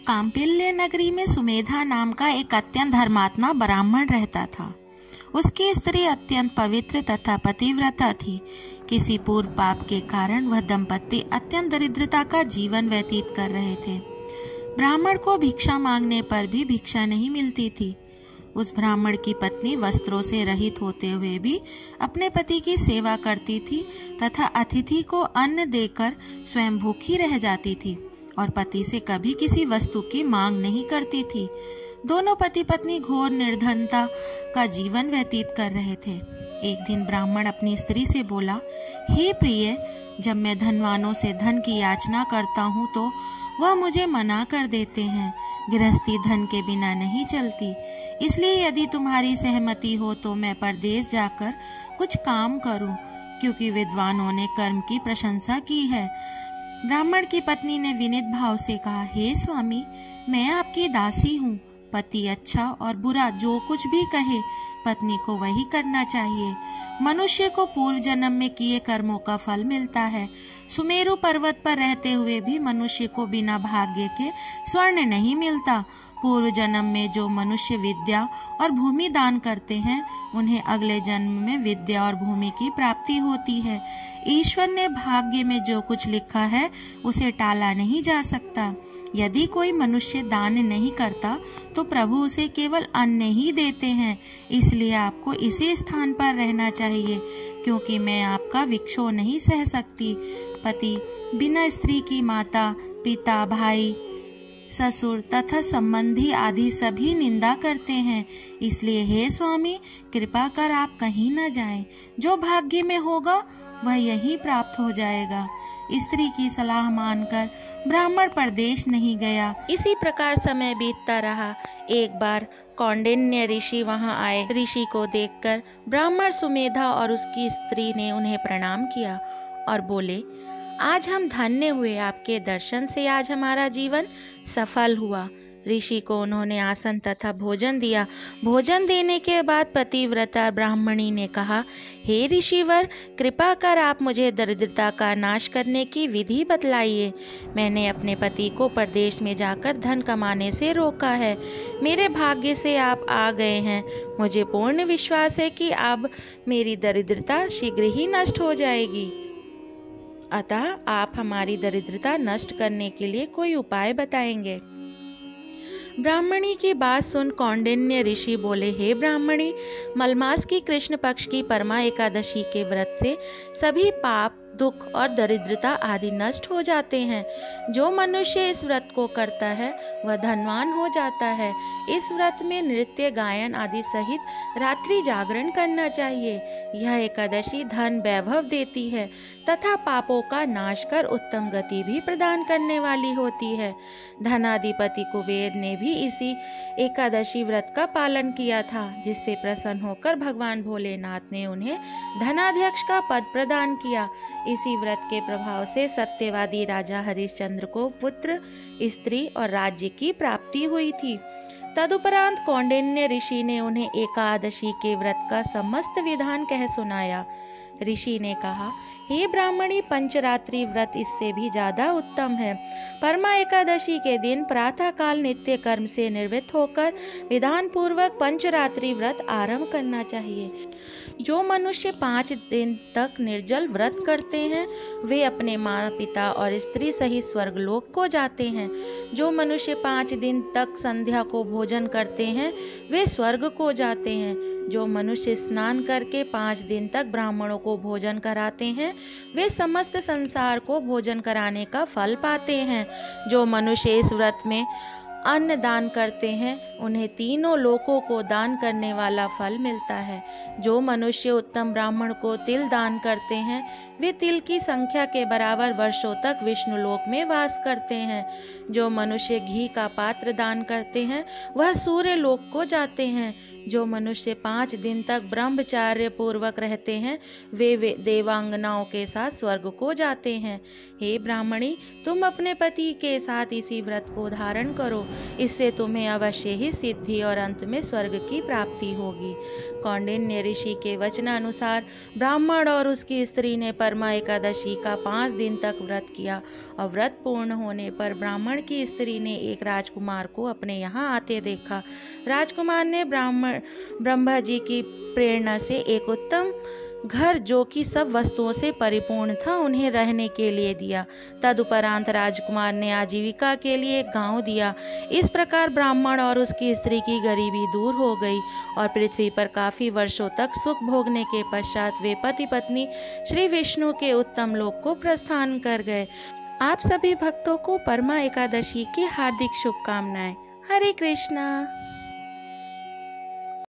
कांपिल्य नगरी में सुमेधा नाम का एक अत्यंत धर्मात्मा ब्राह्मण रहता था। उसकी स्त्री अत्यंत पवित्र तथा पतिव्रता थी। किसी पूर्व पाप के कारण वह दंपति अत्यंत दरिद्रता का जीवन व्यतीत कर रहे थे। ब्राह्मण को भिक्षा मांगने पर भी भिक्षा नहीं मिलती थी। उस ब्राह्मण की पत्नी वस्त्रों से रहित होते हुए भी अपने पति की सेवा करती थी तथा अतिथि को अन्न देकर स्वयं भूखी रह जाती थी और पति से कभी किसी वस्तु की मांग नहीं करती थी। दोनों पति पत्नी घोर निर्धनता का जीवन व्यतीत कर रहे थे। एक दिन ब्राह्मण अपनी स्त्री से बोला, हे प्रिय, जब मैं धनवानों से धन की याचना करता हूँ तो वह मुझे मना कर देते हैं। गृहस्थी धन के बिना नहीं चलती, इसलिए यदि तुम्हारी सहमति हो तो मैं परदेश जाकर कुछ काम करूं, क्योंकि विद्वानों ने कर्म की प्रशंसा की है। ब्राह्मण की पत्नी ने विनीत भाव से कहा, हे स्वामी, मैं आपकी दासी हूँ। पति अच्छा और बुरा जो कुछ भी कहे, पत्नी को वही करना चाहिए। मनुष्य को पूर्व जन्म में किए कर्मों का फल मिलता है। सुमेरु पर्वत पर रहते हुए भी मनुष्य को बिना भाग्य के स्वर्ण नहीं मिलता। पूर्व जन्म में जो मनुष्य विद्या और भूमि दान करते हैं, उन्हें अगले जन्म में विद्या और भूमि की प्राप्ति होती है। ईश्वर ने भाग्य में जो कुछ लिखा है उसे टाला नहीं जा सकता। यदि कोई मनुष्य दान नहीं करता तो प्रभु उसे केवल अन्न ही देते हैं। इसलिए आपको इसी स्थान पर रहना चाहिए, क्योंकि मैं आपका विक्षोभ नहीं सह सकती। पति बिना स्त्री की माता, पिता, भाई, ससुर तथा संबंधी आदि सभी निंदा करते हैं। इसलिए हे स्वामी, कृपा कर आप कहीं न जाएं। जो भाग्य में होगा वह यहीं प्राप्त हो जाएगा। स्त्री की सलाह मानकर ब्राह्मण परदेश नहीं गया। इसी प्रकार समय बीतता रहा। एक बार कौंडिन्य ऋषि वहां आए। ऋषि को देखकर ब्राह्मण सुमेधा और उसकी स्त्री ने उन्हें प्रणाम किया और बोले, आज हम धन्य हुए, आपके दर्शन से आज हमारा जीवन सफल हुआ। ऋषि को उन्होंने आसन तथा भोजन दिया। भोजन देने के बाद पतिव्रता ब्राह्मणी ने कहा, हे ऋषिवर, कृपा कर आप मुझे दरिद्रता का नाश करने की विधि बतलाइए। मैंने अपने पति को परदेश में जाकर धन कमाने से रोका है। मेरे भाग्य से आप आ गए हैं। मुझे पूर्ण विश्वास है कि अब मेरी दरिद्रता शीघ्र ही नष्ट हो जाएगी। अतः आप हमारी दरिद्रता नष्ट करने के लिए कोई उपाय बताएंगे। ब्राह्मणी की बात सुन कौंडिन्य ऋषि बोले, हे ब्राह्मणी, मलमास की कृष्ण पक्ष की परमा एकादशी के व्रत से सभी पाप, दुख और दरिद्रता आदि नष्ट हो जाते हैं। जो मनुष्य इस व्रत को करता है वह धनवान हो जाता है। इस व्रत में नृत्य, गायन आदि सहित रात्रि जागरण करना चाहिए। यह एकादशी धन वैभव देती है तथा पापों का नाश कर उत्तम गति भी प्रदान करने वाली होती है। धनाधिपति कुबेर ने भी इसी एकादशी व्रत का पालन किया था, जिससे प्रसन्न होकर भगवान भोलेनाथ ने उन्हें धनाध्यक्ष का पद प्रदान किया। इसी व्रत के प्रभाव से सत्यवादी राजा हरिश्चंद्र को पुत्र, स्त्री और राज्य की प्राप्ति हुई थी। तदुपरांत कौंडिन्य ऋषि ने उन्हें एकादशी के व्रत का समस्त विधान कह सुनाया। ऋषि ने कहा, हे ब्राह्मणी, पंचरात्रि व्रत इससे भी ज्यादा उत्तम है। परमा एकादशी के दिन प्रातः काल नित्य कर्म से निवृत्त होकर विधान पूर्वक पंचरात्रि व्रत आरंभ करना चाहिए। जो मनुष्य 5 दिन तक निर्जल व्रत करते हैं वे अपने माता पिता और स्त्री सहित स्वर्गलोक को जाते हैं। जो मनुष्य 5 दिन तक संध्या को भोजन करते हैं वे स्वर्ग को जाते हैं। जो मनुष्य स्नान करके 5 दिन तक ब्राह्मणों को भोजन कराते हैं वे समस्त संसार को भोजन कराने का फल पाते हैं। जो मनुष्य इस व्रत में अन्न दान करते हैं उन्हें तीनों लोकों को दान करने वाला फल मिलता है। जो मनुष्य उत्तम ब्राह्मण को तिल दान करते हैं वे तिल की संख्या के बराबर वर्षों तक विष्णु लोक में वास करते हैं। जो मनुष्य घी का पात्र दान करते हैं वह सूर्य लोक को जाते हैं। जो मनुष्य 5 दिन तक ब्रह्मचार्य पूर्वक रहते हैं वे देवांगनाओं के साथ स्वर्ग को जाते हैं। हे ब्राह्मणी, तुम अपने पति के साथ इसी व्रत को धारण करो। इससे तुम्हें अवश्य ही सिद्धि और अंत में स्वर्ग की प्राप्ति होगी। कौंडिन्य ऋषि के वचनानुसार ब्राह्मण और उसकी स्त्री ने परमा एकादशी का 5 दिन तक व्रत किया और व्रत पूर्ण होने पर ब्राह्मण की स्त्री ने एक राजकुमार को अपने यहाँ आते देखा। राजकुमार ने ब्रह्मा जी की प्रेरणा से एक उत्तम घर, जो कि सब वस्तुओं से परिपूर्ण था, उन्हें रहने के लिए दिया। तदुपरांत राजकुमार ने आजीविका के लिए एक गांव दिया। इस प्रकार ब्राह्मण और उसकी स्त्री की गरीबी दूर हो गई और पृथ्वी पर काफी वर्षों तक सुख भोगने के पश्चात वे पति पत्नी श्री विष्णु के उत्तम लोक को प्रस्थान कर गए। आप सभी भक्तों को परमा एकादशी की हार्दिक शुभकामनाएं। हरे कृष्णा।